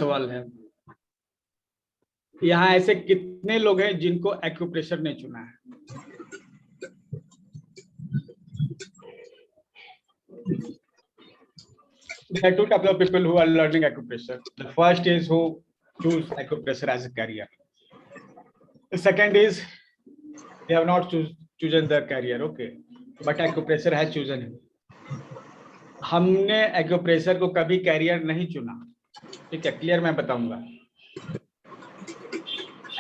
सवाल है, यहाँ ऐसे कितने लोग हैं जिनको एक्यूप्रेशर ने चुना है? There are two types of people who are learning acupressure. The first is who choose acupressure as a career. The second is they have not chosen their career, okay, but acupressure has chosen him. हमने acupressure को कभी career नहीं चुना, ठीक है, clear मैं बताऊंगा।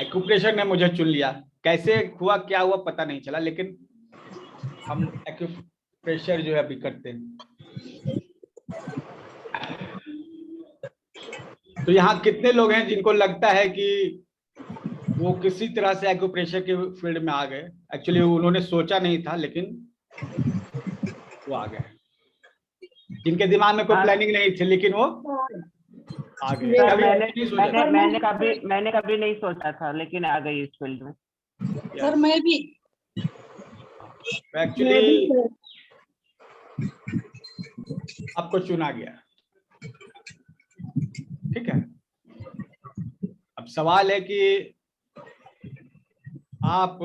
Acupressure ने मुझे चुन लिया, कैसे हुआ क्या हुआ पता नहीं चला, लेकिन हम एक्यूप्रेशर जो है अभी करते हैं। तो यहाँ कितने लोग हैं जिनको लगता है कि वो किसी तरह से एक्यूप्रेशर के फील्ड में आ गए? एक्चुअली उन्होंने सोचा नहीं था लेकिन वो आ गए, जिनके दिमाग में कोई प्लानिंग नहीं थी लेकिन वो आ गए। मैंने कभी नहीं सोचा था लेकिन आ गई इस फील्ड में। सर मैं भी एक्चुअली आपको चुना गया, ठीक है। अब सवाल है कि आप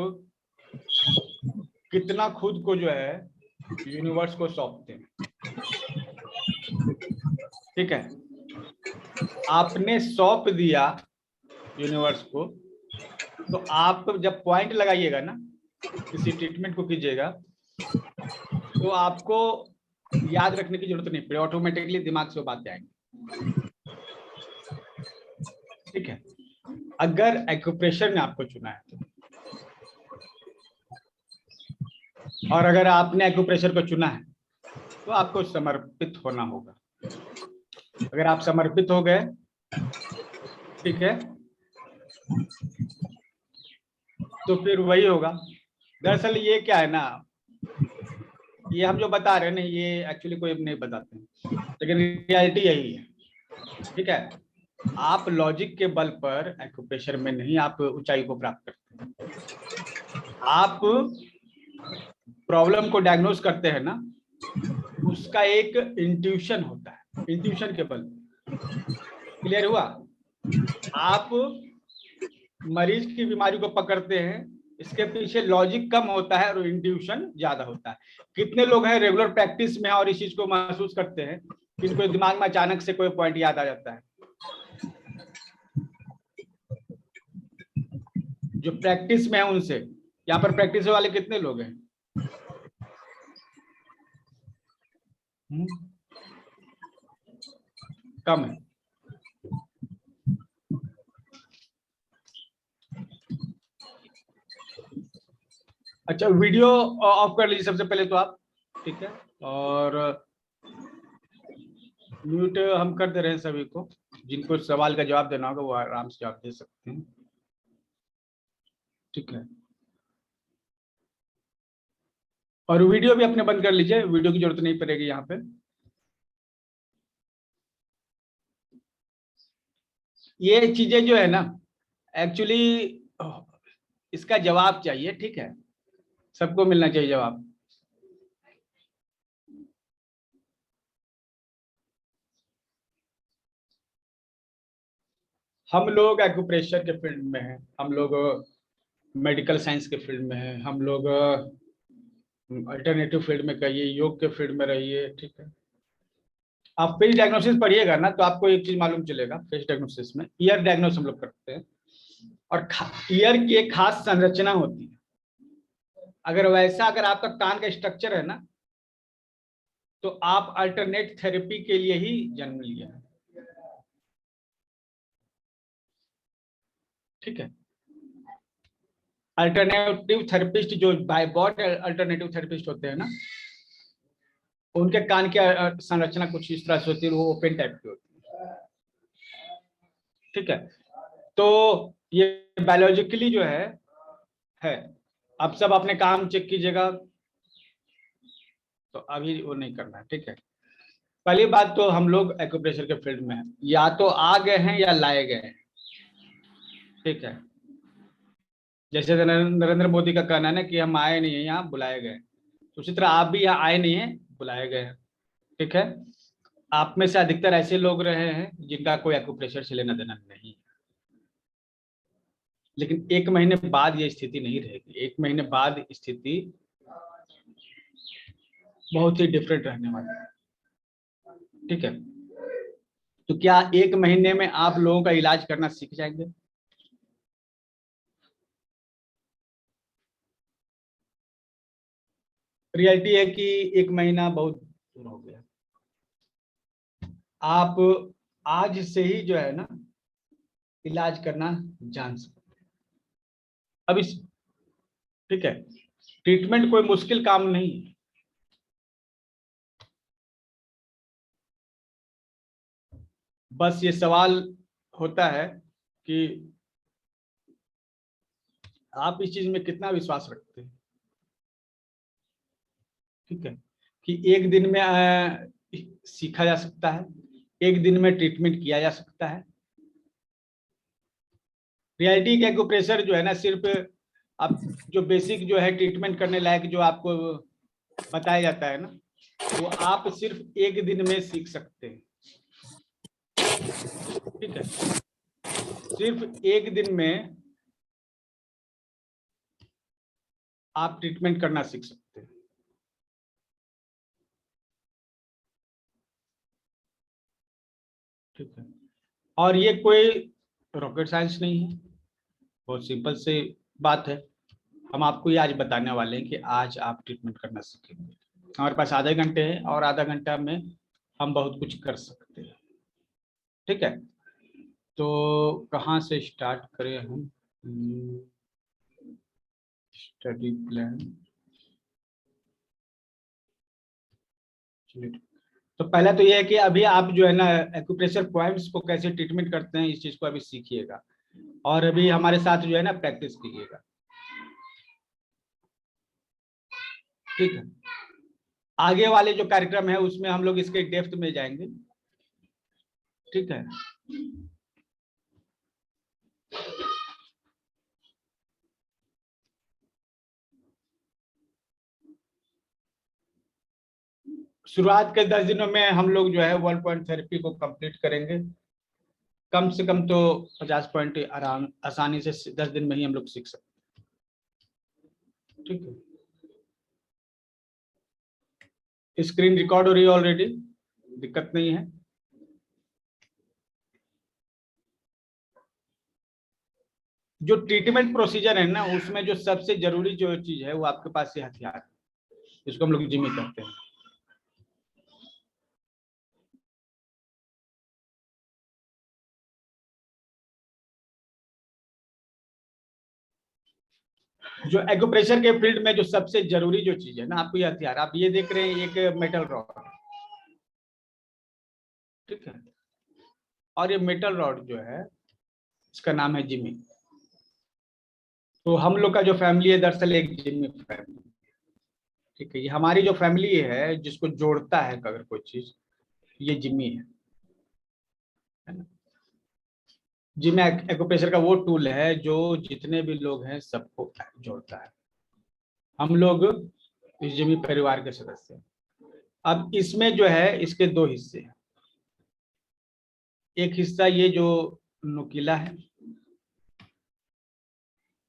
कितना खुद को जो है यूनिवर्स को सौंपते हैं, ठीक है। आपने सौंप दिया यूनिवर्स को, तो आप जब पॉइंट लगाइएगा ना, किसी ट्रीटमेंट को कीजिएगा, तो आपको याद रखने की जरूरत नहीं पड़े, ऑटोमेटिकली दिमाग से बातें आएंगी, ठीक है। अगर एक्यूप्रेशर ने आपको चुना है तो, और अगर आपने एक्यूप्रेशर को चुना है तो आपको समर्पित होना होगा। अगर आप समर्पित हो गए, ठीक है, तो फिर वही होगा। दरअसल ये क्या है ना, ये हम जो बता रहे हैं ना, ये एक्चुअली कोई नहीं बताते हैं, लेकिन रियलिटी यही है, ठीक है। आप लॉजिक के बल पर एक्यूप्रेशर में नहीं आप ऊंचाई को प्राप्त करते हैं। आप प्रॉब्लम को डायग्नोज करते हैं ना, उसका एक इंट्यूशन होता है, इंट्यूशन के बल। क्लियर हुआ? आप मरीज की बीमारी को पकड़ते हैं, इसके पीछे लॉजिक कम होता है और इंट्यूशन ज्यादा होता है। कितने लोग हैं रेगुलर प्रैक्टिस में और इस चीज को महसूस करते हैं, किनको दिमाग में अचानक से कोई पॉइंट याद आ जाता है? जो प्रैक्टिस में है उनसे, यहाँ पर प्रैक्टिस वाले कितने लोग हैं? कम है। अच्छा, वीडियो ऑफ कर लीजिए सबसे पहले तो आप, ठीक है, और म्यूट हम कर दे रहे हैं सभी को। जिनको सवाल का जवाब देना होगा वो आराम से जवाब दे सकते हैं, ठीक है। और वीडियो भी अपने बंद कर लीजिए, वीडियो की जरूरत नहीं पड़ेगी यहाँ पे। ये चीजें जो है ना, एक्चुअली इसका जवाब चाहिए, ठीक है, सबको मिलना चाहिए जवाब। हम लोग एक्यूप्रेशर के फील्ड में हैं, हम लोग मेडिकल साइंस के फील्ड में हैं, हम लोग अल्टरनेटिव फील्ड में कहिए, योग के फील्ड में रहिए, ठीक है। आप फेस डायग्नोसिस पढ़िएगा ना तो आपको एक चीज मालूम चलेगा। फेस डायग्नोसिस में ईयर डायग्नोस हम लोग करते हैं, और ईयर की एक खास संरचना होती है। अगर वैसा अगर आपका कान का स्ट्रक्चर है ना, तो आप अल्टरनेट थेरेपी के लिए ही जन्म लिया है, ठीक है। अल्टरनेटिव थेरेपिस्ट जो बाय बॉडी अल्टरनेटिव थेरेपिस्ट होते हैं ना, उनके कान की संरचना कुछ इस तरह से होती है, वो ओपन टाइप की होती है, ठीक है। तो ये बायोलॉजिकली जो है। अब सब अपने काम चेक कीजिएगा, तो अभी वो नहीं करना है, ठीक है। पहली बात तो हम लोग एक्यूप्रेशर के फील्ड में हैं, या तो आ गए हैं या लाए गए हैं, ठीक है। जैसे नरेंद्र मोदी का कहना है ना कि हम आए नहीं है, यहाँ बुलाए गए, तो उसी तरह आप भी यहाँ आए नहीं है, बुलाए गए हैं, ठीक है। आप में से अधिकतर ऐसे लोग रहे हैं जिनका कोई एक्यूप्रेशर से लेना देना नहीं है, लेकिन 1 महीने बाद ये स्थिति नहीं रहेगी। 1 महीने बाद स्थिति बहुत ही डिफरेंट रहने वाली है। ठीक है, तो क्या 1 महीने में आप लोगों का इलाज करना सीख जाएंगे? रियलिटी है कि 1 महीना बहुत दूर हो गया। आप आज से ही जो है ना इलाज करना जान सकते हैं। अब इस ठीक है, ट्रीटमेंट कोई मुश्किल काम नहीं है। बस ये सवाल होता है कि आप इस चीज में कितना विश्वास रखते हैं। ठीक है, कि एक दिन में सीखा जा सकता है, एक दिन में ट्रीटमेंट किया जा सकता है। रियलिटी का एक्यूप्रेशर जो है ना, सिर्फ आप जो बेसिक जो है ट्रीटमेंट करने लायक जो आपको बताया जाता है ना, वो आप सिर्फ एक दिन में सीख सकते हैं। ठीक है, सिर्फ एक दिन में आप ट्रीटमेंट करना सीख सकते हैं। ठीक है, और ये कोई रॉकेट साइंस नहीं है, बहुत सिंपल से बात है। हम आपको ये आज बताने वाले हैं कि आज आप ट्रीटमेंट करना सीखेंगे। हमारे पास आधे घंटे हैं और आधा घंटा में हम बहुत कुछ कर सकते हैं। ठीक है, तो कहाँ से स्टार्ट करें हम? Study plan. चलिए, तो पहला तो ये है कि अभी आप जो है ना एक्यूप्रेशर पॉइंट्स को कैसे ट्रीटमेंट करते हैं इस चीज को अभी सीखिएगा, और अभी हमारे साथ जो है ना प्रैक्टिस कीजिएगा। ठीक है, आगे वाले जो कार्यक्रम है उसमें हम लोग इसके डेप्थ में जाएंगे। ठीक है, शुरुआत के 10 दिनों में हम लोग जो है 1 पॉइंट थेरेपी को कंप्लीट करेंगे। कम से कम तो 50 पॉइंट आराम आसानी से 10 दिन में ही हम लोग सीख सकते हैं। ठीक है, स्क्रीन रिकॉर्ड हो रही है ऑलरेडी, दिक्कत नहीं है। जो ट्रीटमेंट प्रोसीजर है ना, उसमें जो सबसे जरूरी जो चीज है वो आपके पास ये हथियार है, जिसको हम लोग जिमी कहते हैं। जो एक्यूप्रेशर के फील्ड में जो सबसे जरूरी जो चीज है ना, आपको ये हथियार, आप ये देख रहे हैं एक मेटल रॉड। ठीक है, और ये मेटल रॉड जो है इसका नाम है जिमी। तो हम लोग का जो फैमिली है दरअसल एक जिमी फैमिली। ठीक है, ये हमारी जो फैमिली है जिसको जोड़ता है अगर कोई चीज, ये जिमी है ना। जिमी एक्यूप्रेशर का वो टूल है जो जितने भी लोग हैं सबको जोड़ता है। हम लोग इस जिमी परिवार के सदस्य हैं। अब इसमें जो है इसके दो हिस्से हैं। एक हिस्सा ये जो नुकीला है,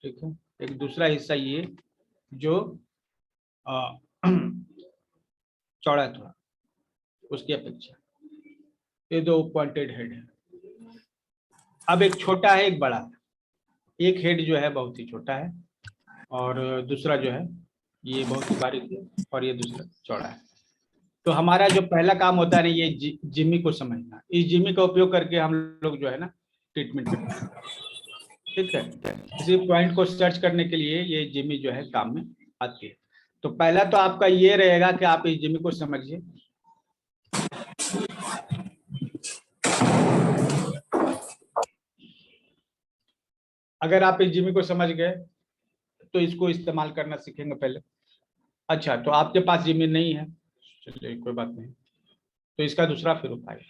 ठीक है, एक दूसरा हिस्सा ये जो अ, चौड़ा है थोड़ा उसकी अपेक्षा। ये दो पॉइंटेड हेड है। अब एक छोटा है एक बड़ा है। एक हेड जो है बहुत ही छोटा है और दूसरा जो है ये बहुत ही बारीक है और ये दूसरा चौड़ा है। तो हमारा जो पहला काम होता है ना ये जिमी को समझना। इस जिमी का उपयोग करके हम लोग जो है ना ट्रीटमेंट करते हैं। ठीक है, किसी पॉइंट को सर्च करने के लिए ये जिमी जो है काम में आती है। तो पहला तो आपका ये रहेगा कि आप इस जिमी को समझिए। अगर आप इस जिमी को समझ गए तो इसको इस्तेमाल करना सीखेंगे पहले। अच्छा, तो आपके पास जिमी नहीं है, चलिए कोई बात नहीं, तो इसका दूसरा फिर उपाय।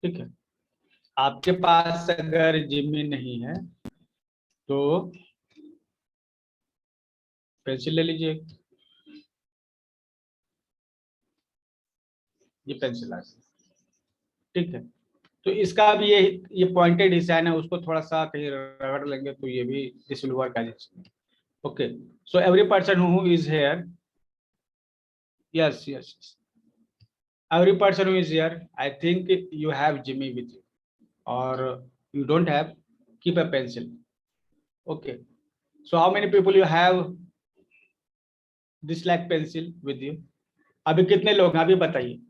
ठीक है, आपके पास अगर जिमी नहीं है तो पेंसिल ले लीजिए। ये पेंसिल आर्ट, ठीक है। तो इसका भी ये पॉइंटेड डिजाइन है, उसको थोड़ा सा कहीं रगड़ लेंगे तो ये भी this will work as okay. So every person who is here, yes, every person who is here, I think you have Jimmy with you, or you don't have, keep a pencil. Okay, so how many people you have this like pencil with you? अभी कितने लोग हैं अभी बताइए।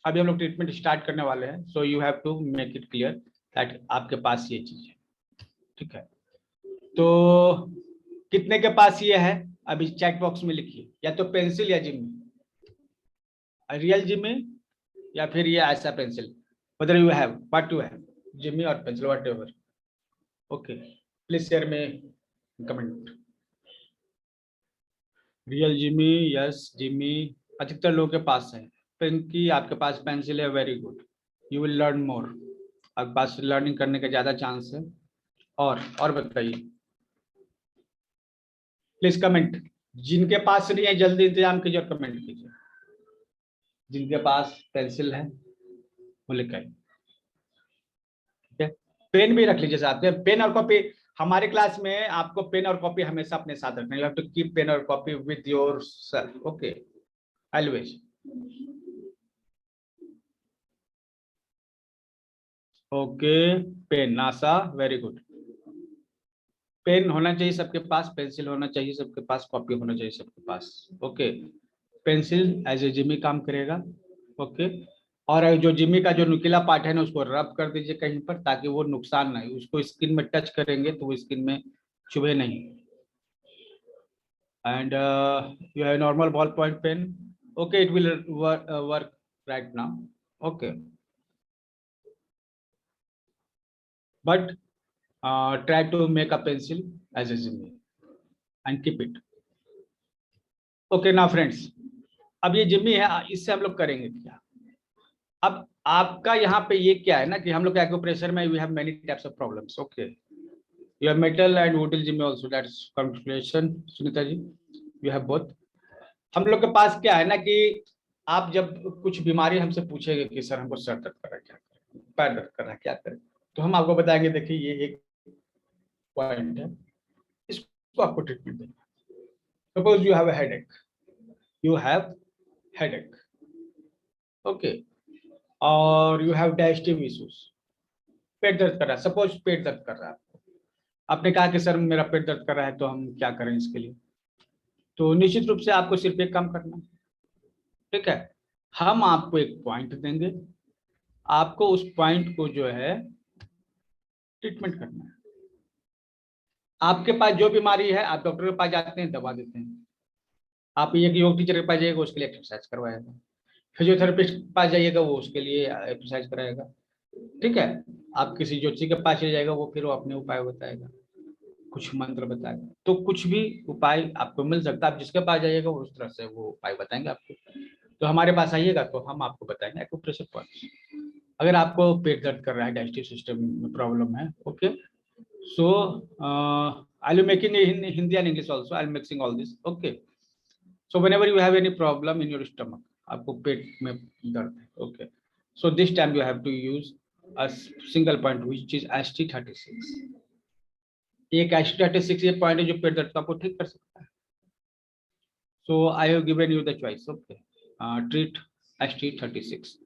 अभी हम लोग treatment start करने वाले हैं, so you have to make it clear that आपके पास ये चीज है, ठीक है। तो कितने के पास ये है अभी चैट बॉक्स में लिखिए, या तो पेंसिल या जिम्मी, रियल जिम्मी या फिर ये ऐसा pencil, whether you have what you have, jimmy और pencil whatever. Okay, please share में comment. Real jimmy, yes jimmy, अधिकतर लोगों के पास है। पिंकी आपके पास पेंसिल है, very good, you will learn more, आपके पास लर्निंग करने का ज्यादा चांस है। और बताइए प्लीज कमेंट, जिनके पास नहीं है जल्दी इंतजाम कीजिए और कमेंट कीजिए। जिनके पास पेंसिल है वो लिख आइए, ठीक है। पेन भी रख लीजिए साथ में, पेन और कॉपी। हमारे क्लास में आपको पेन और कॉपी हमेशा अपने साथ रखना, you have to keep pen और copy with yourself, okay, always. Okay, pen, Nasa, very good. Pen होना चाहिए सबके पास, पेंसिल होना चाहिए सबके पास, कॉपी होना चाहिए सबके पास, okay. Pencil as a jimmy काम करेगा, ओके। और जो जिम्मी का जो नुकीला पार्ट है ना, उसको रब कर दीजिए कहीं पर, ताकि वो नुकसान नहीं, उसको स्किन में टच करेंगे तो वो स्किन में चुभे नहीं। And you have normal ball point pen, okay, it will work right now, okay. But try to make a pencil as a Jimmy and keep it. Okay, now friends, अब ये जिम्मी है, इससे हम लोग करेंगे क्या। अब आपका यहाँ पे ये क्या है ना कि हम लोग एक्यूप्रेशर में we have many types of problems, okay. You have metal and wooden jimmy also, that's conclusion. Sunita ji, you have both. हम लोग के पास क्या है ना कि आप जब कुछ बीमारी हमसे पूछेंगे कि सर हमको सर दर्द कर रहा है क्या करें, पैर दर्द कर रहा है क्या करें, तो हम आपको बताएंगे देखिए ये एक पॉइंट है, इसको आपको ट्रीटमेंट देना। Suppose you have a headache, you have headache, okay, or you have digestive issues, पेट दर्द कर रहा है, सपोज पेट दर्द कर रहा है आपको, आपने कहा कि सर मेरा पेट दर्द कर रहा है तो हम क्या करें इसके लिए। तो निश्चित रूप से आपको सिर्फ एक काम करना, ठीक है। हम आपको एक पॉइंट देंगे, आपको उस पॉइंट को जो है ट्रीटमेंट करना है। आपके पास जो बीमारी है आप डॉक्टर के पास जाते हैं, दवा देते हैं। आप एक योग टीचर के पास जाइएगा, उसके लिए एक्सरसाइज करवाएगा। फिजियोथेरेपिस्ट के पास जाइएगा, वो उसके लिए एक्सरसाइज कराएगा, ठीक है। आप किसी ज्योतिषी के पास चले जाएगा, वो फिर वो अपने उपाय बताएगा, कुछ मंत्र बताएगा। तो कुछ भी उपाय आपको मिल सकता है, आप जिसके पास जाइएगा वो उस तरह से वो उपाय बताएंगे आपको। तो हमारे पास आइएगा तो हम आपको बताएंगे एक्यूप्रेशर पॉइंट्स। अगर आपको पेट दर्द कर रहा है, डाइजेस्टिव सिस्टम में प्रॉब्लम है, okay, so I will making in Hindi and English also, I am mixing all this, okay. So whenever you have any problem in your stomach, आपको पेट में दर्द है, okay, so this time you have to use a single point which is ST36। एक ST36 ये point है जो पेट दर्द को आपको ठीक कर सकता है। So I have given you the choice, okay, treat ST36।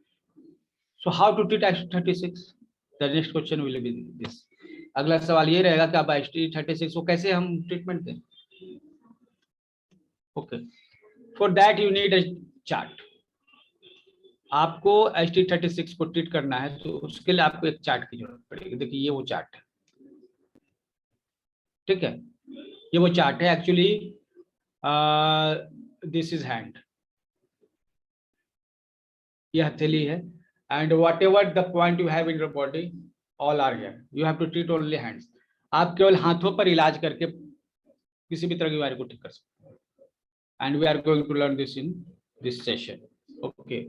So how to treat ST36, the next question will be this. अगला सवाल ये रहेगा कि अब ST36 को कैसे हम ट्रीटमेंट दें, okay. For that you need a chart. आपको ST36 को ट्रीट करना है तो उसके लिए आपको एक चार्ट की जरूरत पड़ेगी। देखिए ये वो चार्ट है, ठीक है, ये वो चार्ट है। एक्चुअली दिस इज हैंड, ये हथेली है, and whatever the point you have in your body all are here, you have to treat only hands. आप केवल हाथों पर इलाज करके किसी भी तरह की बीमारी को ठीक कर सकते हैं, and we are going to learn this in this session, okay.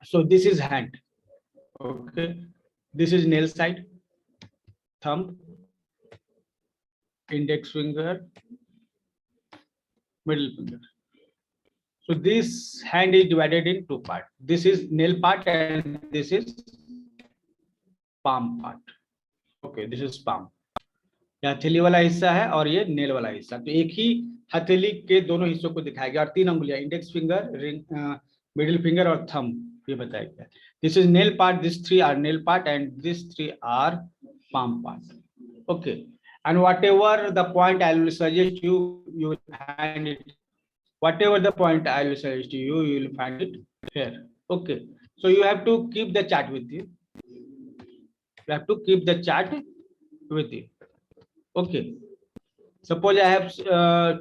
So this is hand, okay, this is nail side, thumb, index finger, middle finger. So this hand is divided in two parts. This is nail part and this is palm part. Okay, this is palm. ये हथेली वाला हिस्सा है और ये nail वाला हिस्सा, तो एक ही हथेली के दोनों हिस्सों को दिखाया गया और तीन अंगुलियां, इंडेक्स फिंगर, मिडिल फिंगर और थंब, ये बताया गया. This is nail part, this three are nail part and this three are palm part. Okay, and whatever the point I will suggest you, you will find it. Whatever the point I will suggest you, you will find it here. Okay, so you have to keep the chart with you. You have to keep the chart with you. Okay, suppose I have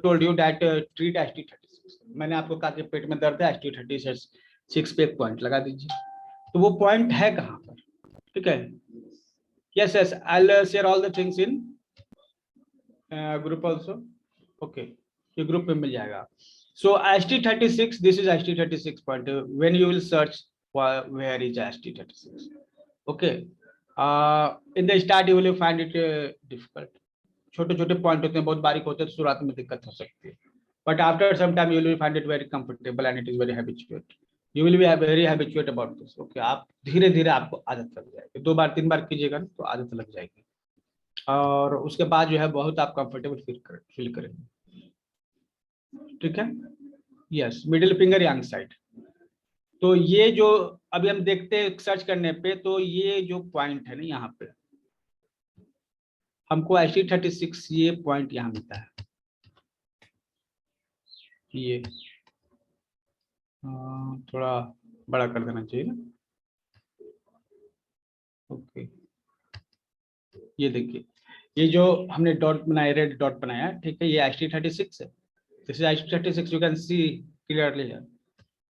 told you that treat ST36. मैंने आपको कहा कि पेट में दर्द है, ST36 पे एक point लगा दीजिए. तो वो पॉइंट है कहाँ पर? ठीक है. Yes, I'll share all the things in group also. Okay, ये ग्रुप में मिल जाएगा. So ST36, this is ST36 point. When you will search where is ST36? Okay, in the start you will find it difficult. छोटे छोटे point होते हैं, बहुत बारीक होते हैं, तो शुरुआत में दिक्कत हो सकती है. But after some time you will find it very comfortable and it is very habituate. You will be very habituate about this. Okay, आप धीरे धीरे आपको आदत लग जाएगी. 2 बार 3 बार कीजिएगा ना तो आदत लग जाएगी और उसके बाद जो है बहुत आप कंफर्टेबल फील करेंगे. ठीक है. यस, मिडिल फिंगर यांग साइड. तो ये जो अभी हम देखते हैं सर्च करने पे, तो ये जो पॉइंट है ना यहाँ पे हमको ST36 ये पॉइंट यहाँ मिलता है. ये थोड़ा बड़ा कर देना चाहिए ना. ओके, ये देखिए, ये जो हमने डॉट बनाया, रेड डॉट बनाया, ठीक है, ये ST36 है. This is ST36, you can see clearly here.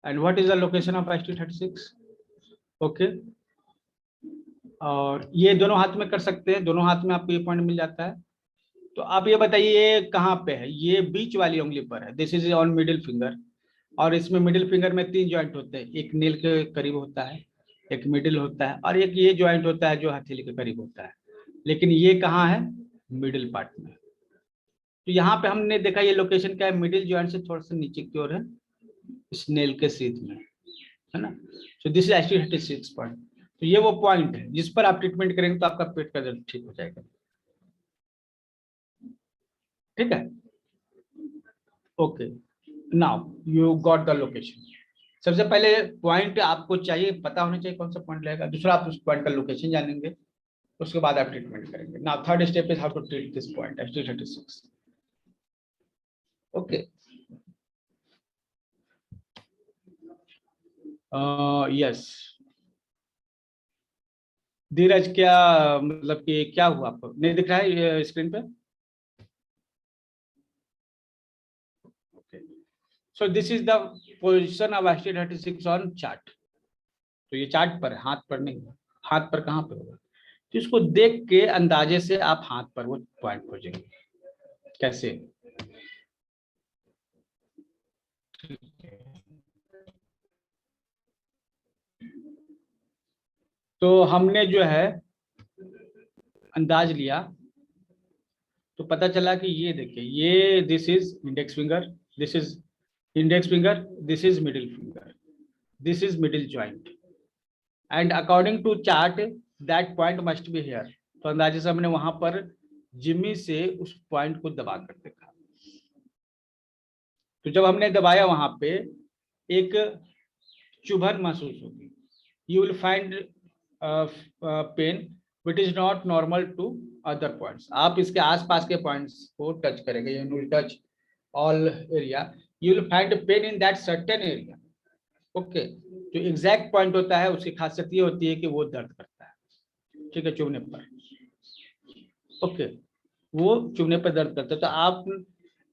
And what is the location of ST36? Okay, और ये दोनों हाथ में कर सकते हैं, दोनों हाथ में आपको ये पॉइंट मिल जाता है. तो आप ये बताइए ये कहाँ पे है? ये बीच वाली उंगली पर है. This is on middle finger और इसमें मिडिल फिंगर में 3 जॉइंट होते हैं. एक नेल के करीब होता है, एक मिडिल होता है और एक ये जॉइंट होता है जो हथेली के करीब होता है. लेकिन ये कहाँ है? मिडिल पार्ट में. तो यहाँ पे हमने देखा ये लोकेशन क्या है? मिडिल जॉइंट से थोड़ा सा नीचे की ओर है, इस नेल के सीध में, है ना. सो दिस इज ST36 पॉइंट. तो ये वो पॉइंट है जिस पर आप ट्रीटमेंट करेंगे तो आपका पेट का दर्द ठीक हो जाएगा. ठीक है. Okay, now you got the location. सबसे पहले पॉइंट आपको चाहिए, पता होना चाहिए कौन सा पॉइंट लगेगा. दूसरा आप उस पॉइंट का लोकेशन जानेंगे, उसके बाद आप ट्रीटमेंट करेंगे. Now third step is how to treat this point ST36. Okay, yes. Dheeraj, क्या मतलब कि क्या हुआ? आपको नहीं दिख रहा है ये स्क्रीन पे? So this is the position of ST36 on chart. तो ये चार्ट पर है, हाथ पर नहीं. हाथ पर कहाँ पे होगा? तो इसको देख के अंदाजे से आप हाथ पर वो पॉइंट खोजेंगे. कैसे? तो हमने जो है अंदाज लिया तो पता चला कि ये देखिए, ये this is index finger, this is index finger, this is middle finger, this is middle joint, and according to chart that point must be here. तो अंदाजे से हमने वहां पर जिम्मी से उस पॉइंट को दबा कर देखा. तो जब हमने दबाया वहां पे एक चुभन महसूस होगी. You will find pain which is not normal to other points. आप इसके आसपास के पॉइंट्स को टच करेंगे, you will touch all area, you will find pain in that certain area. Okay, जो एग्जैक्ट पॉइंट होता है उसकी खासियत ये होती है कि वो दर्द करता है. ठीक है, चुभने पर. ओके, वो चुभने पर दर्द करता है. तो आप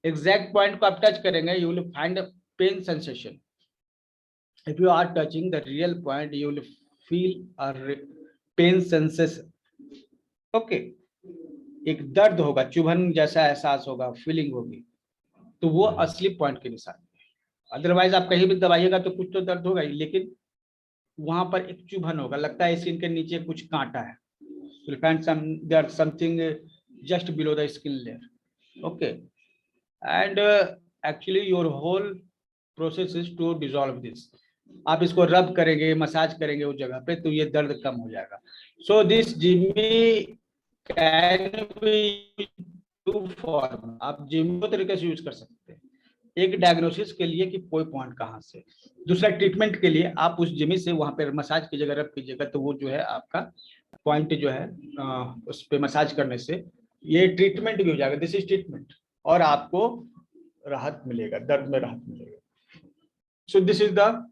एग्जैक्ट पॉइंट को आप टच करेंगे, you will find a pain sensation. If you are touching the real point, you will feel a pain sensation. Okay, एक दर्द होगा, चुभन जैसा एहसास होगा, फीलिंग होगी, तो वो असली पॉइंट के निशान है. अदरवाइज आप कहीं भी दबाइएगा तो कुछ तो दर्द होगा ही, लेकिन वहां पर एक चुभन होगा, लगता है स्किन के नीचे कुछ कांटा है. There's something just below the skin layer. Okay, and actually your whole process is to dissolve this. आप इसको रब करेंगे, मसाज करेंगे उस जगह पे, तो ये दर्द कम हो जाएगा। So this jimmy can be two form, आप जिमी दो तरीके से यूज कर सकते हैं। एक डायग्नोसिस के लिए कि कोई पॉइंट कहाँ से, दूसरा ट्रीटमेंट के लिए आप उस जिमी से वहां पर मसाज कीजिएगा, रब कीजिएगा, तो वो जो है आपका पॉइंट जो है उस पे मसाज करने से ये ट्रीटमेंट भी हो जाएगा। दिस इज ट्रीटमेंट, और आपको राहत मिलेगा, दर्द में राहत मिलेगा। So this is the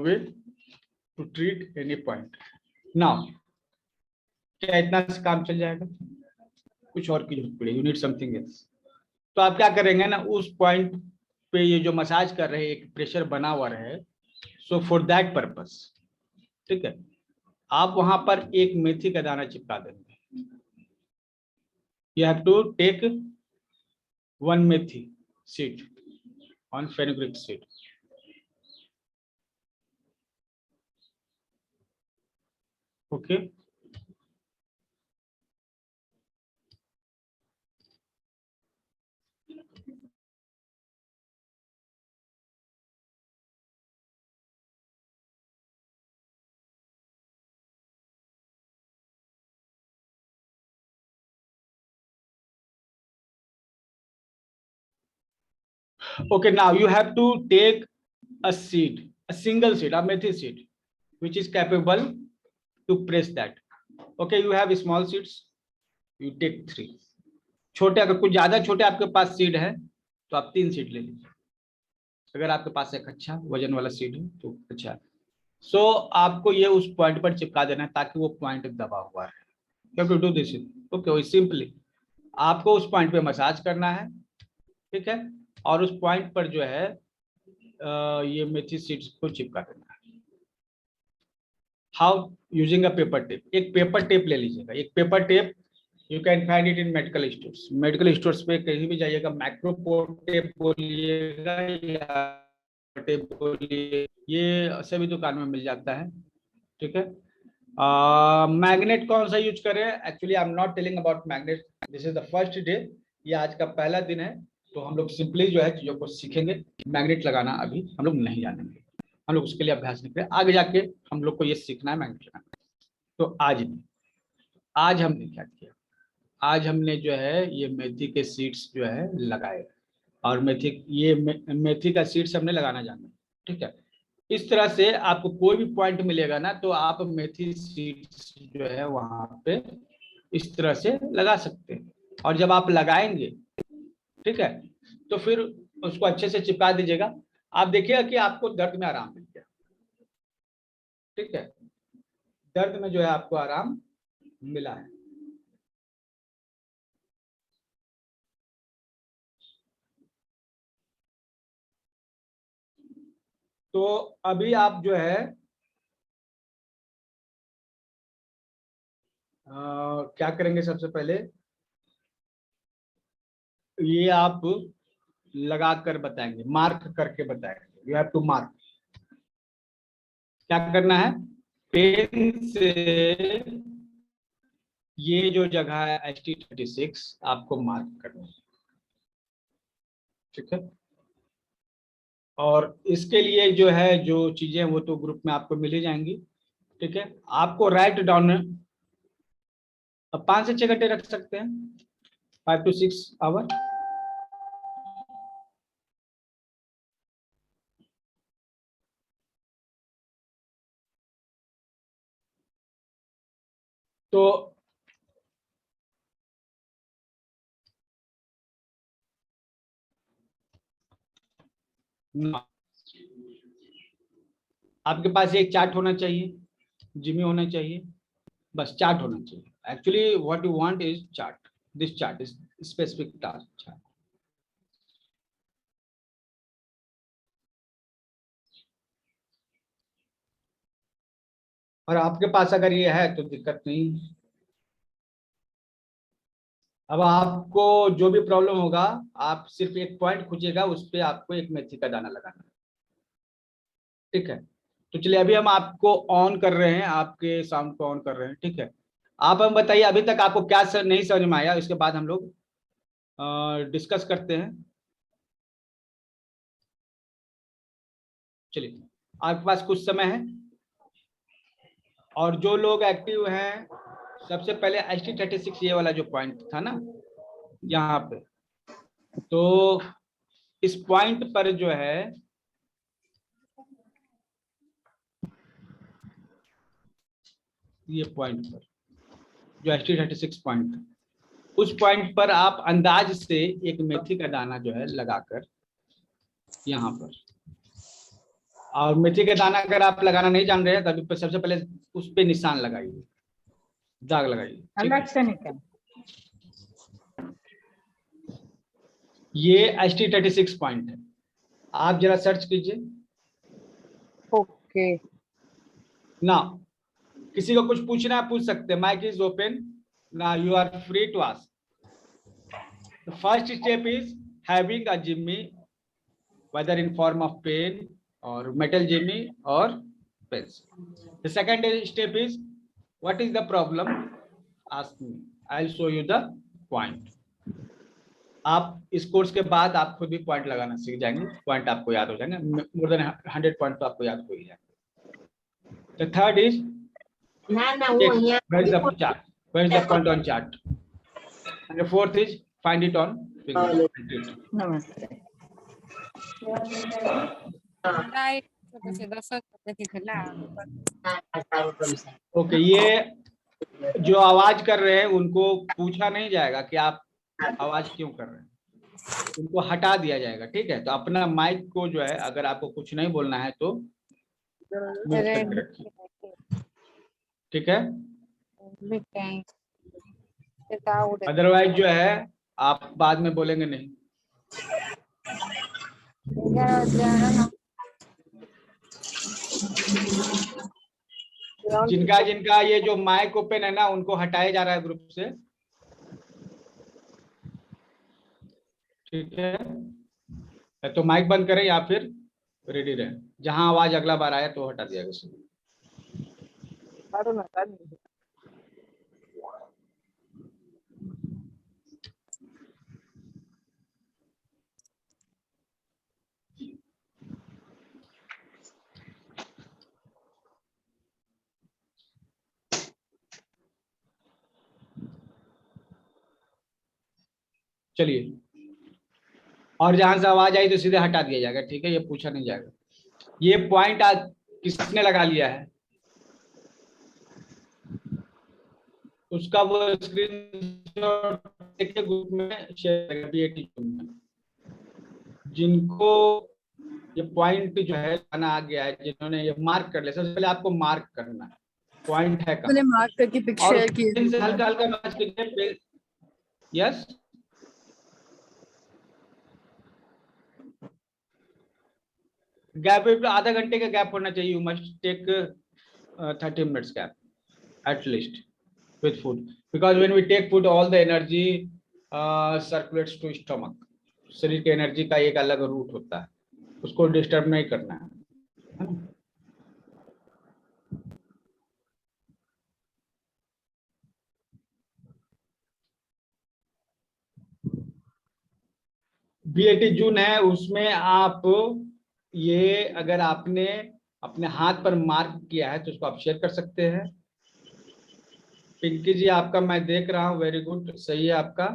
way to treat any point. Now क्या इतना से काम चल जाएगा? कुछ और की जरूरत पड़ेगी, यू नीड समथिंग एल्स। तो आप क्या करेंगे ना, उस पॉइंट पे ये जो मसाज कर रहे हैं एक प्रेशर बना हुआ रहे, सो फॉर दैट पर्पस, ठीक है, आप वहां पर एक मेथी का दाना चिपका देंगे। You have to take 1 methi seed on fenugreek seed. Okay. Okay, now you have to take a seed, a single seed, a methi seed, which is capable to press that. Okay, you have small seeds, you take 3. छोटे, अगर कुछ ज्यादा छोटे आपके पास seed है तो आप 3 seed ले लीजिए। अगर आपके पास एक अच्छा वजन वाला सीड है तो अच्छा। सो आपको ये उस पॉइंट पर चिपका देना है ताकि वो पॉइंट दबा हुआ है। You have to do this. Okay, simply आपको उस पॉइंट पे मसाज करना है, ठीक है, और उस पॉइंट पर जो है ये मेथी सीड्स को चिपका देना है। How? Using a paper tape. एक पेपर टेप ले लीजिएगा। एक paper tape you can find it in medical stores. Medical stores पे कहीं भी जाइएगा, मैक्रोपोर टेप बोलिएगा या टेप बोलिए, ये सभी दुकान में मिल जाता है, ठीक है। मैग्नेट कौन सा यूज करें? Actually I am not telling about magnet, this is the first day, ये आज का पहला दिन है, तो हम लोग सिंपली जो है चीजों को सीखेंगे। मैग्नेट लगाना अभी हम लोग नहीं जानेंगे, हम लोग उसके लिए अभ्यास नहीं करें, आगे जाके हम लोग को ये सीखना है मैग्नेट लगाना। तो आज हमने क्या किया, आज हमने जो है ये मेथी के सीड्स जो है लगाए, और मेथी का सीड्स हमने लगाना जाना, ठीक है। इस तरह से आपको कोई भी पॉइंट मिलेगा ना, तो आप मेथी सीड्स जो है वहां पे इस तरह से लगा सकते हैं। और जब आप लगाएंगे, ठीक है, तो फिर उसको अच्छे से चिपका दीजिएगा। आप देखिएगा कि आपको दर्द में आराम मिल गया, ठीक है, दर्द में जो है आपको आराम मिला है। तो अभी आप जो है क्या करेंगे, सबसे पहले ये आप लगा कर बताएंगे, मार्क करके बताएंगे। You have to mark. क्या करना है, पेन से ये जो जगह है HT36 आपको मार्क करना है, ठीक है। और इसके लिए जो है जो चीजें वो तो ग्रुप में आपको मिल ही जाएंगी, ठीक है। आपको राइट डाउन 5 से 6 घंटे रख सकते हैं, 5 to 6 आवर। तो आपके पास एक चार्ट होना चाहिए, जिमी होना चाहिए, बस चार्ट होना चाहिए। Actually what you want is chart, this chart is specific task chart. और आपके पास अगर ये है तो दिक्कत नहीं। अब आपको जो भी प्रॉब्लम होगा, आप सिर्फ एक पॉइंट खोजिएगा, उस पर आपको एक मेथी का दाना लगाना है, ठीक है। तो चलिए अभी हम आपको ऑन कर रहे हैं, आपके साउंड को ऑन कर रहे हैं, ठीक है। आप हम बताइए अभी तक आपको क्या नहीं समझ में आया, इसके बाद हम लोग डिस्कस करते हैं। चलिए आपके पास कुछ समय है, और जो लोग एक्टिव हैं सबसे पहले ST36 ये वाला जो पॉइंट था ना यहाँ पे, तो इस पॉइंट पर जो है ये पॉइंट पर जो ST36 पॉइंट, उस पॉइंट पर आप अंदाज से एक मेथी का दाना जो है लगाकर यहाँ पर, और मेथी का दाना अगर आप लगाना नहीं जान रहे हैं तभी सबसे पहले उस पे निशान लगाइए, दाग लगाइए। अलग से निकल। ये ST36 पॉइंट है, आप जरा सर्च कीजिए। ओके ना किसी को कुछ पूछना है पूछ सकते हैं, माइक इज ओपन ना, you are free to ask. The first step is having a jimmy, whether in form of pen or metal jimmy or pencil. The second step is, what is the problem? Ask me. I'll show you the point. आप इस course के बाद आप खुद भी point लगाना सीख जाएंगे, पॉइंट आपको याद हो जाएंगे, मोर देन 100 पॉइंट तो आपको याद हो ही जाएंगे। The third is, where is the chart? Where is the point on chart? And the fourth is, find it on figure. नमस्ते। ओके, ये जो आवाज कर रहे हैं उनको पूछा नहीं जाएगा कि आप आवाज क्यों कर रहे हैं, उनको हटा दिया जाएगा, ठीक है। तो अपना माइक को जो है अगर आपको कुछ नहीं बोलना है तो म्यूट करके रखिए, ठीक है। अदरवाइज जो है आप बाद में बोलेंगे नहीं। जिनका जिनका ये जो माइक ओपन है ना उनको हटाया जा रहा है ग्रुप से, ठीक है। तो माइक बंद करें या फिर रेडी रहें, जहां आवाज अगला बार आया तो हटा दिया गया। चलिए, और जहां से आवाज आई तो सीधे हटा दिया जाएगा, ठीक है, ये पूछा नहीं जाएगा। ये पॉइंट आज किसने लगा लिया है उसका वो स्क्रीनशॉट देखिए, ग्रुप में शेयर करें BAT में। जिनको ये पॉइंट जो है आना आ गया है, जिन्होंने ये मार्क कर लिया, सबसे पहले आपको मार्क करना है पॉइंट है कहाँ, मैंने मार्क करके पिक शेयर किया। हल्का हल्का मैच कीजिए। यस, गैप आधा घंटे का गैप होना चाहिए। You must take 30 minutes gap at least with food, because when we take food all the energy circulates to stomach. शरीर के एनर्जी का एक अलग रूट होता है, उसको डिस्टर्ब नहीं करना है। BAT जून है, उसमें आप ये अगर आपने अपने हाथ पर मार्क किया है तो उसको आप शेयर कर सकते हैं। पिंकी जी आपका मैं देख रहा हूँ, वेरी गुड, सही है आपका।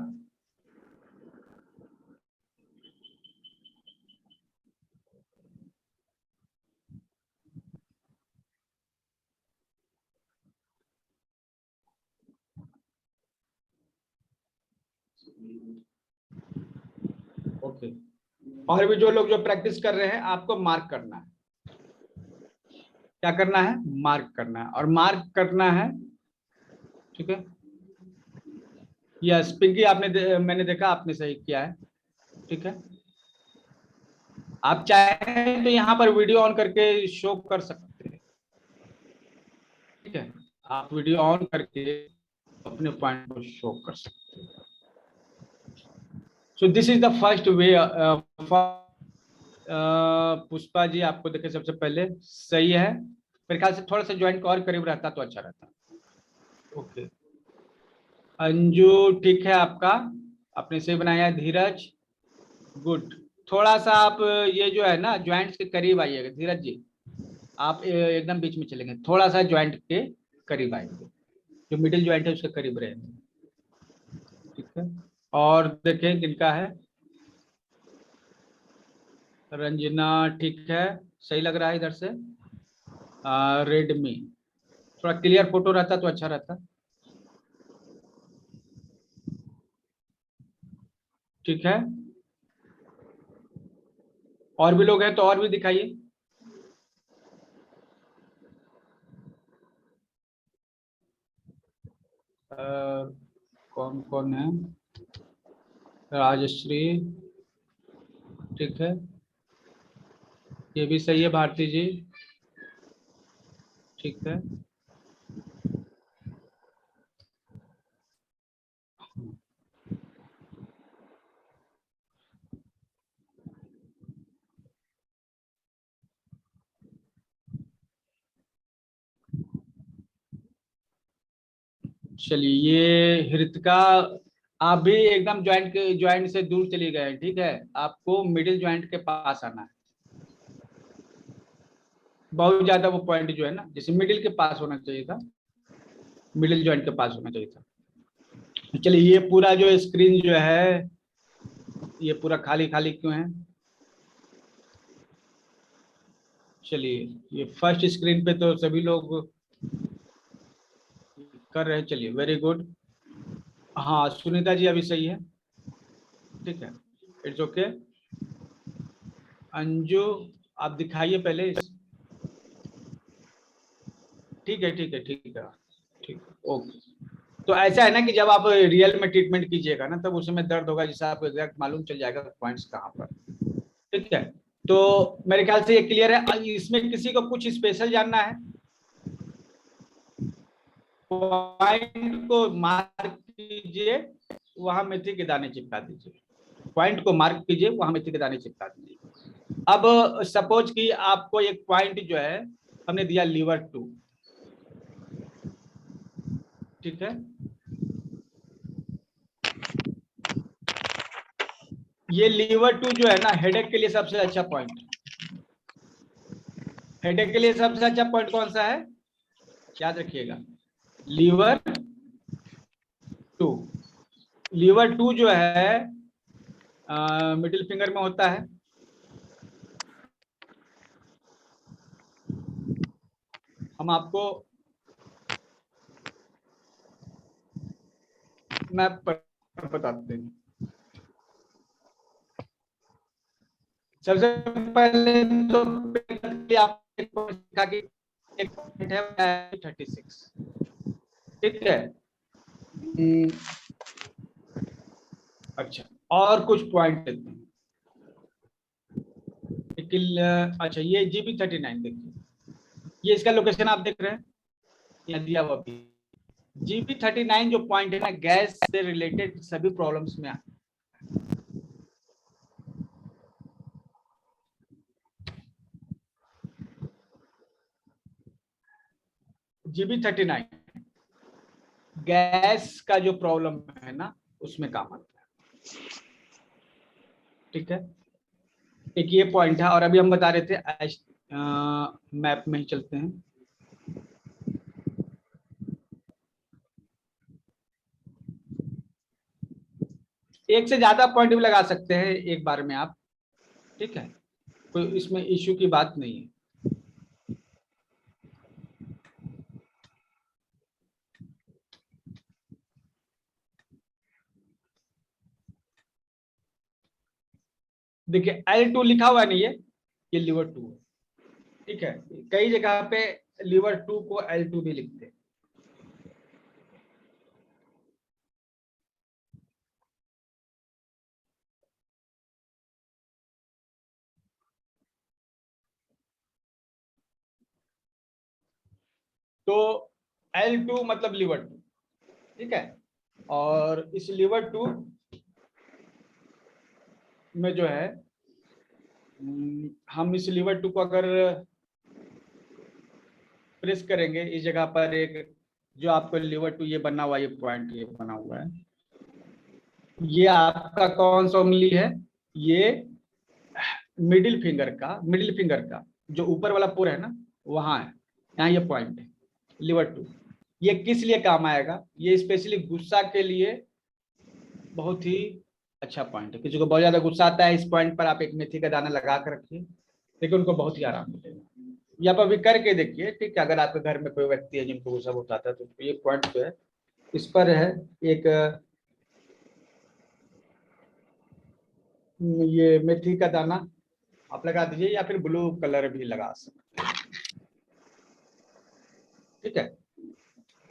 ओके, और भी जो लोग जो प्रैक्टिस कर रहे हैं आपको मार्क करना है। क्या करना है? मार्क करना है, और मार्क करना है, ठीक है। यस पिंकी, मैंने देखा आपने सही किया है, ठीक है। आप चाहें तो यहाँ पर वीडियो ऑन करके शो कर सकते हैं, ठीक है। आप वीडियो ऑन करके अपने पॉइंट को शो कर सकते हैं। So this is the first way. Pushpa ji आपको देखे सबसे पहले सही है, मेरे ख्याल से थोड़ा सा ज्वाइंट और करीब रहता तो अच्छा रहता। ओके, अंजू ठीक है आपका, आपने सही बनाया है। धीरज गुड, थोड़ा सा आप ये जो है ना ज्वाइंट्स के करीब आइएगा धीरज जी, आप एकदम बीच में चलेंगे, थोड़ा सा ज्वाइंट के करीब आएंगे, जो मिडिल ज्वाइंट है उसके करीब रहेंगे, ठीक है। और देखें किनका है, रंजना, ठीक है, सही लग रहा है इधर से। रेडमी, थोड़ा क्लियर फोटो रहता तो अच्छा रहता, ठीक है। और भी लोग हैं तो और भी दिखाइए। कौन कौन है, राजश्री, ठीक है, ये भी सही है, भारती जी, ठीक है। चलिए, ये हृतिका, आप भी एकदम ज्वाइंट से दूर चली गए, ठीक है, आपको मिडिल ज्वाइंट के पास आना है। बहुत ज्यादा वो पॉइंट जो है ना, जैसे मिडिल के पास होना चाहिए था, मिडिल ज्वाइंट के पास होना चाहिए था। चलिए, ये पूरा जो स्क्रीन जो है ये पूरा खाली खाली क्यों है? चलिए, ये फर्स्ट स्क्रीन पे तो सभी लोग कर रहे हैं, चलिए वेरी गुड। हाँ, सुनीता जी अभी सही है, ठीक है, इट्स ओके। अंजू, आप दिखाइए पहले, ठीक है ठीक है ठीक है ठीक है, ओके। तो ऐसा है ना कि जब आप रियल में ट्रीटमेंट कीजिएगा ना, तब उसमें दर्द होगा, जिससे आपको एग्जैक्ट मालूम चल जाएगा पॉइंट्स कहाँ पर, ठीक है। तो मेरे ख्याल से ये क्लियर है। इसमें किसी को कुछ स्पेशल जानना है? पॉइंट को मार्क कीजिए, वहां मेथी के दाने चिपका दीजिए, पॉइंट को मार्क कीजिए, वहां मेथी के दाने चिपका दीजिए। अब सपोज कि आपको एक पॉइंट जो है हमने दिया लीवर 2, ठीक है, ये लीवर 2 जो है ना हेडेक के लिए सबसे अच्छा पॉइंट, हेडेक के लिए सबसे अच्छा पॉइंट कौन सा है, याद रखिएगा, लीवर 2। लीवर 2 जो है मिडिल फिंगर में होता है, हम आपको मैप पर बताते हैं। सबसे पहले तो आपको लिखा कि एक पॉइंट है 36, ठीक है। अच्छा, और कुछ पॉइंट लेते हैं। अच्छा, ये GB39 देखिए, ये इसका लोकेशन आप देख रहे हैं, यहाँ दिया हुआ भी। GB39 जो पॉइंट है ना, गैस से रिलेटेड सभी प्रॉब्लम्स में आता है। GB39 गैस का जो प्रॉब्लम है ना उसमें काम आता है, ठीक है। एक ये पॉइंट है, और अभी हम बता रहे थे मैप में ही चलते हैं। एक से ज्यादा पॉइंट भी लगा सकते हैं एक बार में आप, ठीक है, कोई इसमें इश्यू की बात नहीं है। देखिए L2 लिखा हुआ नहीं है, ये लीवर 2 है, ठीक है। कई जगह पे लीवर 2 को L2 भी लिखते हैं। तो L2 मतलब लीवर 2, ठीक है। और इस लीवर 2 में जो है हम इस लीवर 2 को अगर प्रेस करेंगे, इस जगह पर एक जो आपको लीवर 2 ये बना हुआ, ये पॉइंट ये बना हुआ है, ये आपका कौन सा उंगली है, ये मिडिल फिंगर का जो ऊपर वाला पोर है ना, वहां है, यहाँ ये पॉइंट है लीवर 2। ये किस लिए काम आएगा? ये स्पेशली गुस्सा के लिए बहुत ही अच्छा पॉइंट है। किसी को बहुत ज्यादा गुस्सा आता है, इस पॉइंट पर आप एक मेथी का दाना लगा कर रखिए, देखिए उनको बहुत ही आराम मिलेगा। या आप अभी करके देखिए, ठीक है। अगर आपके घर में कोई व्यक्ति है जिनको गुस्सा बहुत आता है, तो ये पॉइंट जो है इस पर है एक ये मेथी का दाना आप लगा दीजिए, या फिर ब्लू कलर भी लगा सकते हैं, ठीक है।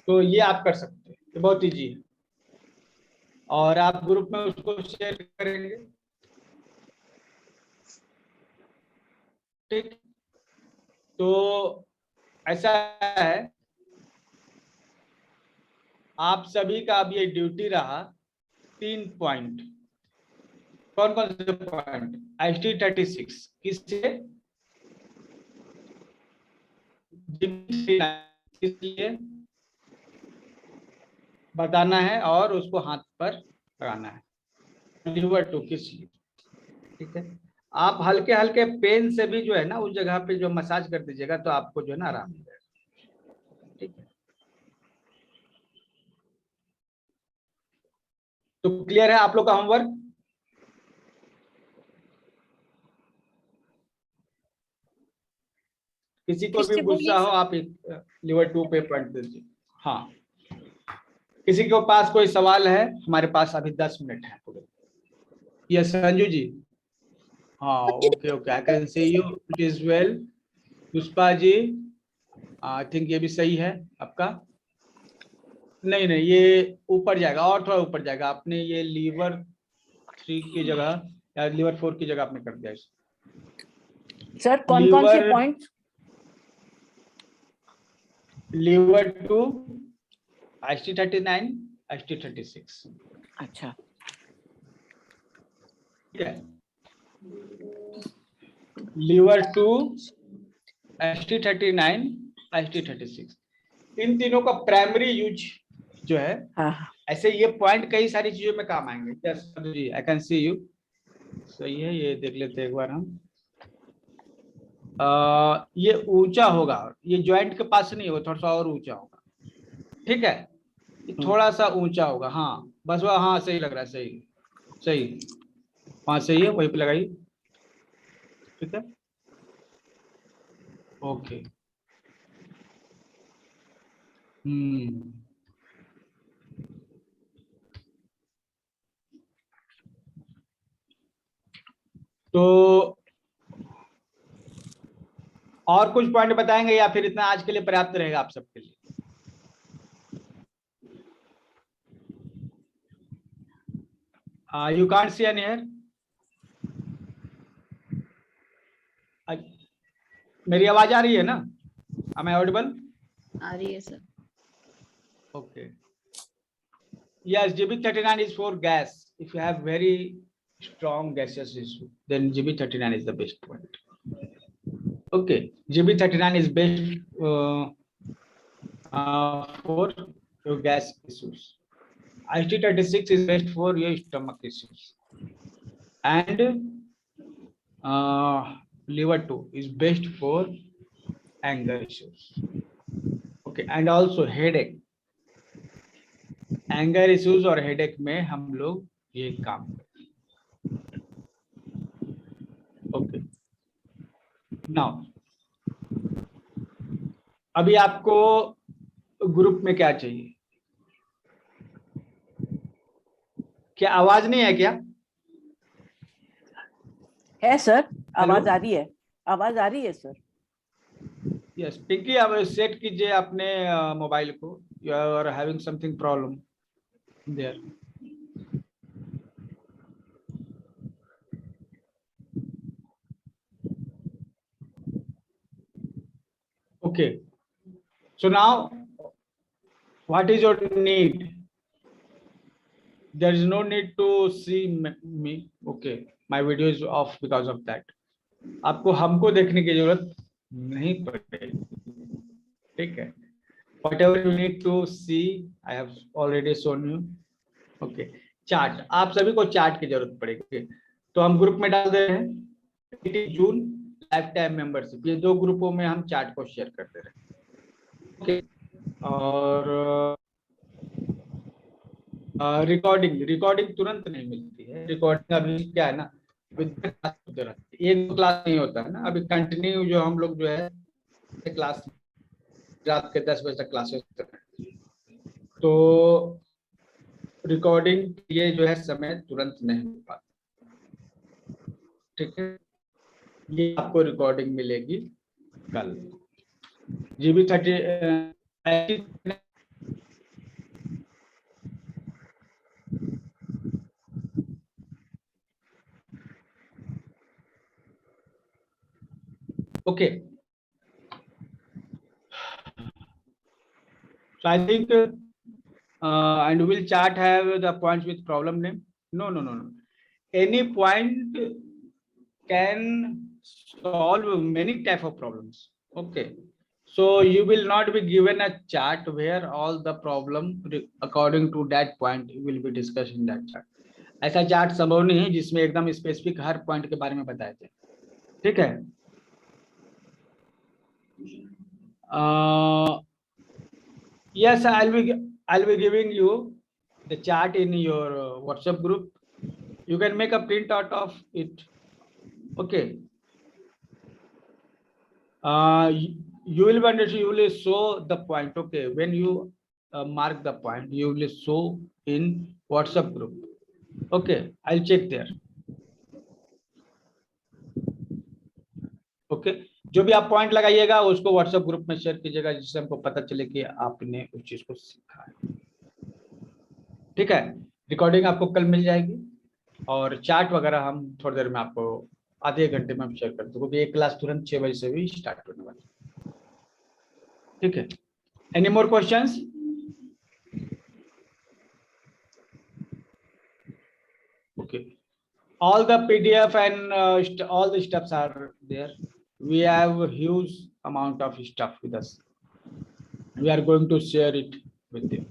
तो ये आप कर सकते हैं, ये बहुत ईजी है। और आप ग्रुप में उसको शेयर करेंगे, ठीक। तो ऐसा है, आप सभी का अब ये ड्यूटी रहा 3 पॉइंट। कौन कौन से पॉइंट? ST36 किससे? इसलिए बताना है और उसको हाथ पर लगाना है। लीवर 2 किस लिए, ठीक है। आप हल्के हल्के पेन से भी जो है ना उस जगह पे जो मसाज कर दीजिएगा, तो आपको जो है ना आराम मिलेगा, ठीक है। तो क्लियर है आप लोग का होमवर्क? किसी को भी गुस्सा हो, आप लीवर 2 पे पॉइंट दीजिए। हाँ, किसी के पास कोई सवाल है? हमारे पास अभी 10 मिनट है पूरे। यस संजू जी। हाँ, okay okay, I can see you, it is well. Pushpa ji, I think ये भी सही है आपका। नहीं नहीं, ये ऊपर जाएगा, और थोड़ा ऊपर जाएगा। आपने ये लीवर 3 की जगह या लीवर 4 की जगह आपने कर दिया। सर कौन कौन से पॉइंट्स? Liver 2, ST39, ST36। अच्छा, लीवर 2, ST39, ST36, इन तीनों का प्राइमरी यूज जो है। हाँ। ऐसे ये पॉइंट कई सारी चीजों में काम आएंगे। यस जी, आई कैन सी यू, सही है। ये देख लेते हैं एक बार हम। ये ऊंचा होगा, ये जॉइंट के पास नहीं होगा, थोड़ा सा और ऊंचा होगा, ठीक है। थोड़ा सा ऊंचा होगा, हाँ बस वह, हाँ सही लग रहा है, सही सही, हाँ सही है, वहीं पे लगाइए, ठीक है। ओके, तो और कुछ पॉइंट बताएंगे या फिर इतना आज के लिए पर्याप्त रहेगा आप सबके लिए? You can't see Annie here? मेरी आवाज आ रही है ना? M I audible? आ रही है sir. Okay, yes, GB39 is for gas. If you have very strong gaseous issue, then GB39 is the best point. Okay, GB39 is best for your gas issues. ST36 is best for your stomach issues, and liver 2 is best for anger issues. Okay, and also headache. Anger issues और headache में हम लोग ये काम करते हैं। Okay, now अभी आपको ग्रुप में क्या चाहिए? क्या आवाज नहीं है क्या? है सर, आवाज आ रही है, आवाज आ रही है सर। यस पिंकी, अब सेट कीजिए अपने मोबाइल को। You are having something problem there. Okay, so now what is your need? There is no need to see me. Okay, my video is off because of that. आपको हमको देखने की जरूरत नहीं पड़ेगी, ठीक है। Whatever you need to see, I have already shown you. Okay, chart, आप सभी को चार्ट की जरूरत पड़ेगी, तो हम ग्रुप में डाल दे रहे हैं। जून लाइफ टाइम मेंबरशिप, ये 2 ग्रुपों में हम चार्ट को शेयर करते रहे। ओके, और रिकॉर्डिंग तुरंत नहीं मिलती है। रिकॉर्डिंग अभी क्या है ना, एक क्लास नहीं होता है ना, अभी कंटिन्यू जो हम लोग जो है क्लास रात के 10 बजे तक क्लासेस तो रिकॉर्डिंग ये जो है समय तुरंत नहीं हो पाता। ठीक है, ये आपको रिकॉर्डिंग मिलेगी कल। GB 30 okay, so I think and will chart have the points with problem name? No, any point can solve many type of problems. Okay, so you will not be given a chart where all the problem according to that point will be discussed in that chart. ऐसा chart संभव नहीं है जिसमें एकदम specific हर point के बारे में बताया जाए। ठीक है, yes, I'll be giving you the chart in your WhatsApp group. You can make a print out of it. Okay, you will understand, you will show the point. Okay, when you mark the point, you will show in WhatsApp group. Okay, I'll check there. Okay, जो भी आप point लगाइएगा उसको WhatsApp group में share कीजिएगा, जिससे हमको पता चले कि आपने उस चीज को सीखा है। ठीक है, रिकॉर्डिंग आपको कल मिल जाएगी और चार्ट वगैरह हम थोड़ी देर में आपको आधे घंटे में हम शेयर कर देंगे, क्योंकि एक क्लास तुरंत 6 बजे से भी स्टार्ट होने वाली है। ठीक है, any more questions? Okay, all the PDF and all the stuffs are there. We have a huge amount of stuff with us. We are going to share it with you.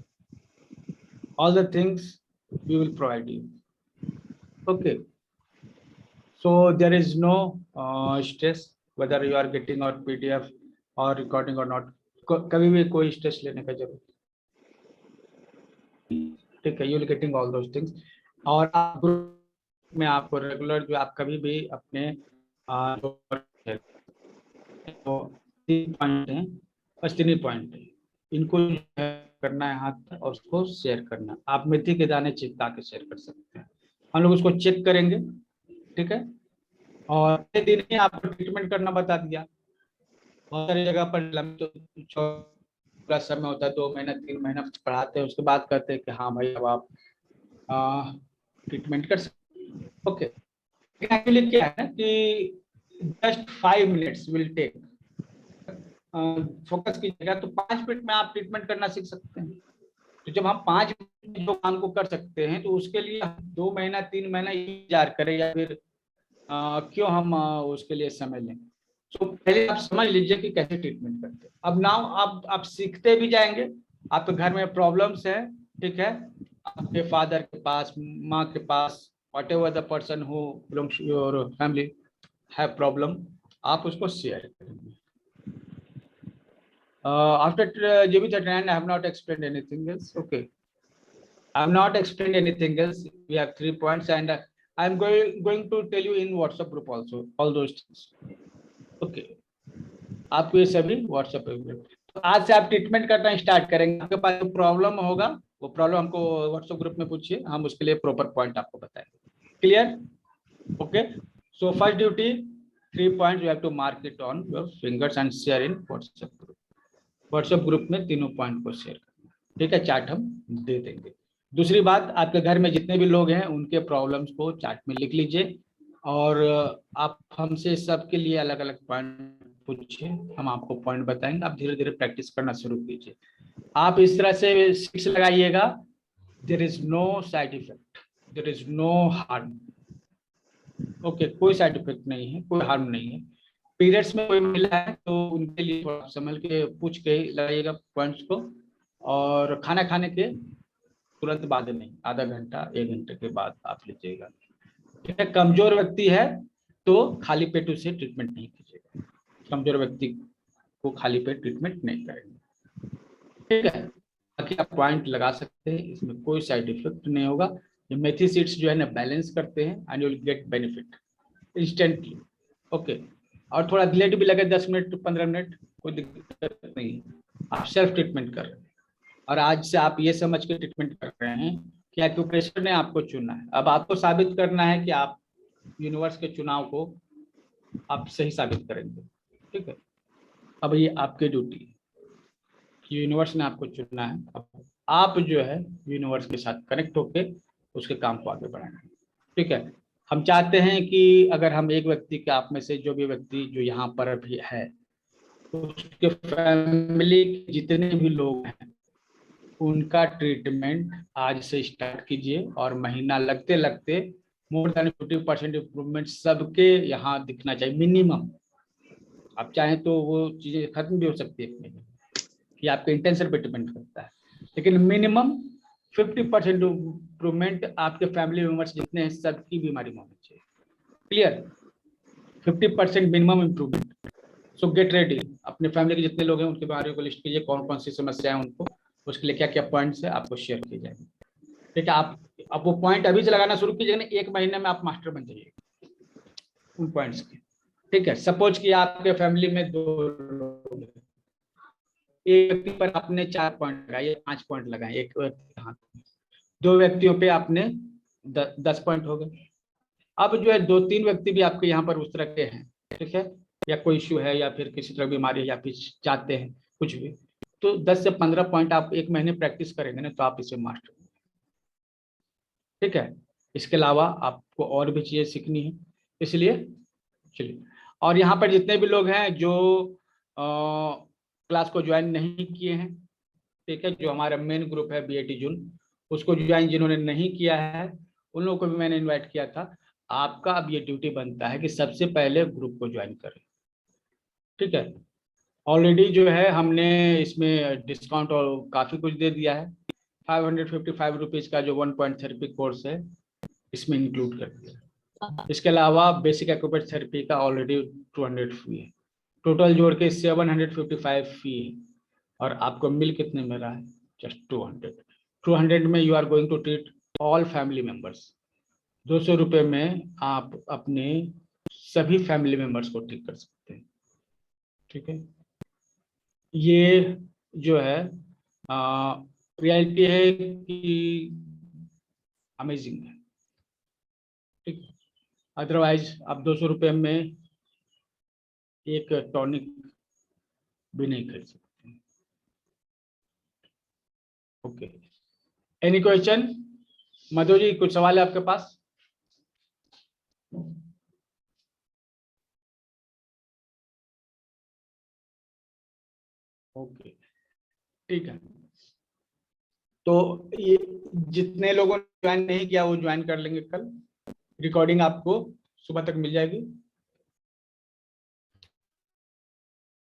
All the things we will provide you. Okay, so there is no stress whether you are getting our PDF or recording or not. कभी भी कोई stress लेने का जरूरत नहीं। ठीक है, you will getting all those things। और आप ग्रुप में आपको रेगुलर जो आप कभी भी अपने तो 3 पॉइंट हैं, बस 3 ही पॉइंट है, इनको करना है हाथ पर और उसको शेयर करना। आप मेथी के दाने चिपका के शेयर कर सकते हैं, हम लोग उसको चेक करेंगे। ठीक है, और दिन ही आपको ट्रीटमेंट करना बता दिया। बहुत सारी जगह पर पूरा समय होता है, 2 महीना 3 महीना पढ़ाते हैं, उसके बाद कहते हैं कि हाँ भाई अब आप ट्रीटमेंट कर सकते। ओके, एक्चुअली क्या है ना कि just 5 minutes will take, focus कीजिएगा तो 5 मिनट में आप ट्रीटमेंट करना सीख सकते हैं। तो जब हम 5 मिनट जो काम को कर सकते हैं तो उसके लिए 2 महीना 3 महीना इंतजार करें या फिर क्यों हम उसके लिए समय लें। तो पहले आप समझ लीजिए कि कैसे ट्रीटमेंट करते हैं। अब नाउ आप सीखते भी जाएंगे। आपके घर में प्रॉब्लम्स है, ठीक है, आपके फादर के पास, माँ के पास, whatever the person who belongs to your family have problem, आप उसको शेयर करेंगे। After GB 39, I have not explained anything else. Okay, I have not explained anything else. We have 3 points, and I am going to tell you in WhatsApp group also all those things. Okay, आपको ये सभी WhatsApp पे मिलेगा। तो आज से आप treatment करना स्टार्ट करेंगे। आपके पास जो प्रॉब्लम होगा वो प्रॉब्लम हमको WhatsApp ग्रुप में पूछिए, हम उसके लिए प्रॉपर पॉइंट आपको बताएंगे। Clear? Okay, so first duty 3 points you have to mark it on your fingers and share in WhatsApp group. WhatsApp group में तीनों पॉइंट को शेयर करना। ठीक है, चार्ट हम दे देंगे। दूसरी बात, आपके घर में जितने भी लोग हैं उनके प्रॉब्लम्स को चार्ट में लिख लीजिए और आप हमसे सबके लिए अलग अलग पॉइंट पूछिए, हम आपको पॉइंट बताएंगे। आप धीरे धीरे प्रैक्टिस करना शुरू कीजिए। आप इस तरह से 6 लगाइएगा, there is no side effect, there is no harm. Okay, कोई साइड इफेक्ट नहीं है, कोई हार्म नहीं है। पीरियड्स में कोई मिला है तो उनके लिए थोड़ा संभल के पूछ के लगाइएगा पॉइंट्स को, और खाना खाने के तुरंत बाद नहीं, आधा घंटा 1 घंटे के बाद आप लीजिएगा। ठीक है, कमजोर व्यक्ति है तो खाली पेट उसे ट्रीटमेंट नहीं कीजिएगा, कमजोर व्यक्ति को खाली पेट ट्रीटमेंट नहीं करेंगे, ठीक है। बाकी आप पॉइंट लगा सकते हैं, इसमें कोई साइड इफेक्ट नहीं होगा। ये मेथी सीड्स जो है ना बैलेंस करते हैं and you will get benefit instantly, okay. और थोड़ा डिलेड भी लगे 10 मिनट 15 मिनट, कोई दिक्कत नहीं है, आप सेल्फ ट्रीटमेंट कर रहे हैं। और आज से आप ये समझ के ट्रीटमेंट कर रहे हैं कि एक्यूप्रेशर ने आपको चुना है, अब आपको साबित करना है कि आप यूनिवर्स के चुनाव को आप सही साबित करेंगे, ठीक है। अब ये आपकी ड्यूटी है, यूनिवर्स ने आपको चुना है, अब आप जो है यूनिवर्स के साथ कनेक्ट होके उसके काम को आगे बढ़ाना, ठीक है। हम चाहते हैं कि अगर हम एक व्यक्ति के आप में से जो भी व्यक्ति जो यहाँ पर भी है, उसके फैमिली के जितने भी लोग हैं उनका ट्रीटमेंट आज से स्टार्ट कीजिए, और महीना लगते लगते मोर देन 50% इम्प्रूवमेंट सबके यहाँ दिखना चाहिए मिनिमम। आप चाहें तो वो चीजें खत्म भी हो सकती है, कि आपके इंटेंशन पे डिपेंड करता है, लेकिन मिनिमम 50% इम्प्रूवमेंट आपके फैमिली मेंबर्स जितने हैं सबकी बीमारी में होनी चाहिए, क्लियर। 50% minimum improvement. सो गेट रेडी, अपने फैमिली के जितने लोग हैं उनकी बीमारियों को लिस्ट कीजिए, कौन कौन सी समस्या है उनको, उसके लिए क्या क्या पॉइंट्स है आपको शेयर किए जाएंगे, ठीक है। आप वो पॉइंट अभी से लगाना शुरू कीजिएगा ना, 1 महीने में आप मास्टर बन जाइएगा उन पॉइंट्स के, ठीक है। सपोज कि आपके फैमिली में 2 लोग हैं, एक व्यक्ति पर आपने 4 पॉइंट लगाए, 5 पॉइंट लगाए, एक व्यक्ति हाथ, 2 व्यक्तियों पे आपने 10 पॉइंट हो गए। अब जो है 2-3 व्यक्ति भी आपके यहाँ पर उस तरह के हैं, ठीक है, या कोई इश्यू है या फिर किसी तरह की बीमारी है या फिर चाहते हैं कुछ भी, तो 10 से 15 पॉइंट आप 1 महीने प्रैक्टिस करेंगे ना तो आप इसे मास्टर, ठीक है। इसके अलावा आपको और भी चीजें सीखनी है, इसलिए चलिए। और यहाँ पर जितने भी लोग हैं जो क्लास को ज्वाइन नहीं किए हैं, ठीक है, जो हमारा मेन ग्रुप है BAT जून, उसको ज्वाइन जिन्होंने नहीं किया है उन लोगों को भी मैंने इनवाइट किया था। आपका अब ये ड्यूटी बनता है कि सबसे पहले ग्रुप को ज्वाइन करें, ठीक है। ऑलरेडी जो है हमने इसमें डिस्काउंट और काफ़ी कुछ दे दिया है, 555 रुपीज़ का जो 1 पॉइंट थेरेपी कोर्स है इसमें इंक्लूड कर दिया। इसके अलावा बेसिक एक्यूप्रेशर थेरेपी का ऑलरेडी 200 फी है, टोटल जोड़ के 755 फी है, और आपको मिल कितने में रहा है, जस्ट 200 में you are going to treat all family members. 200 रुपये में आप अपने सभी फैमिली मेंबर्स को ठीक कर सकते हैं, ठीक है। ये जो है रियलिटी है कि अमेजिंग है, ठीक। अदरवाइज आप 200 रुपये में एक टॉनिक भी नहीं खरीद सकते, okay. Any question? Madhu ji कुछ सवाल है आपके पास? ओके, ठीक है। तो ये जितने लोगों ने ज्वाइन नहीं किया वो ज्वाइन कर लेंगे, कल रिकॉर्डिंग आपको सुबह तक मिल जाएगी।